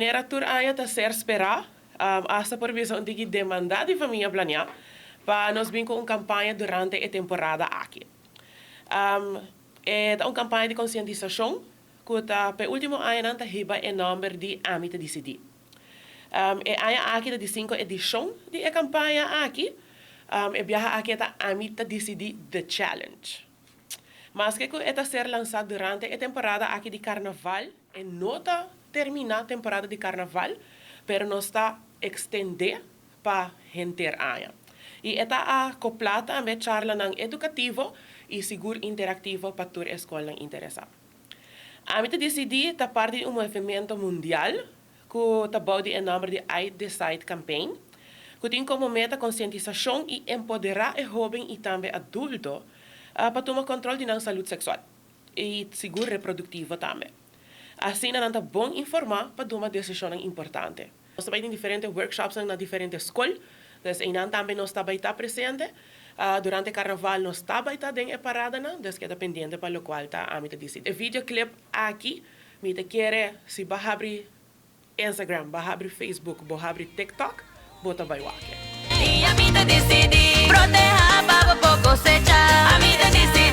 Nera tur aya ta ser esperar hasta por visão de demanda de Famia Planea para nós vir com uma campanha durante a temporada aqui. É uma campanha de conscientisação que tá pe último ano nanta hiba e número de Ta Dicidi. É aya aqui de 5 edição de a campanha aqui. É biaha aqui ta Ta Dicidi the challenge. Mas que está ser lançado durante a temporada aqui de carnaval e nota terminar a temporada de carnaval, pero não está extender para renter aia. E está acoplada também charla ng educativo e seguro interativo para toda a escola interessada. A Ta Dicidi está parte de um movimento mundial que está baudo em nome de I Decide campaign, que tem como meta conscientisação e empoderar o hoben e também adulto para tomar controle da saúde sexual e seguro reproductivo também. Assim, nós estamos bom informar para tomar decisões importantes. Nós estamos em diferentes workshops na diferentes escolas, então também nós estamos presente. Durante o carnaval nós estamos em parada, então que é pendente para o qual está a Ta Dicidi. O videoclip aqui, me quer se vai abrir Instagram, vai abrir Facebook, vai abrir TikTok, bota vai lá. Y a mí te decidí proteger para poco cosechar. A mí te decidí